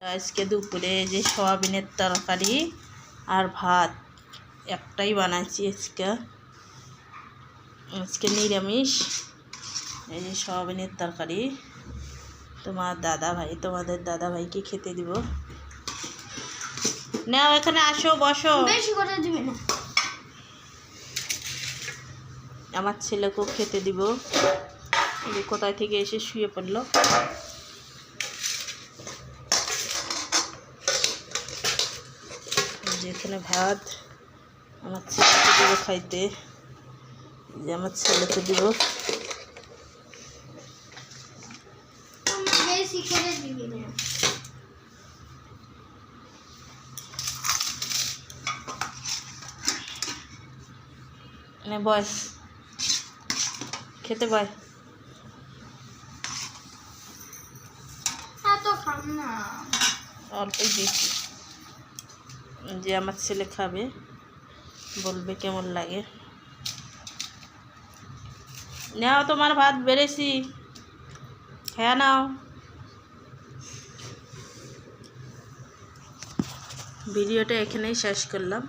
আজকে দুপুরে যে সয়াবিনের তরকারি আর ভাত একটাই বানাইছি। আজকে নিরামিষ। এই যে সয়াবিনের তরকারি তোমাদের দাদা ভাইকে খেতে দিব। নাও এখানে আসো, বসো। বেশি করে দিবি না। আমার ছেলেকেও খেতে দিব। কোথায় থেকে এসে শুয়ে পড়লো। যেখানে ভাত আমার ছেলেকে দিব খাইতে, যে আমার ছেলেকে দিব। বেশি করে দিবি না। বয় খেতে বয়। এত খাম না, অল্পই দিয়েছি, যে আমার ছেলে খাবে, বলবে কেমন লাগে। নাও তোমার ভাত বেড়েছি, খেয়ে নাও। ভিডিওটা এখানেই শেষ করলাম।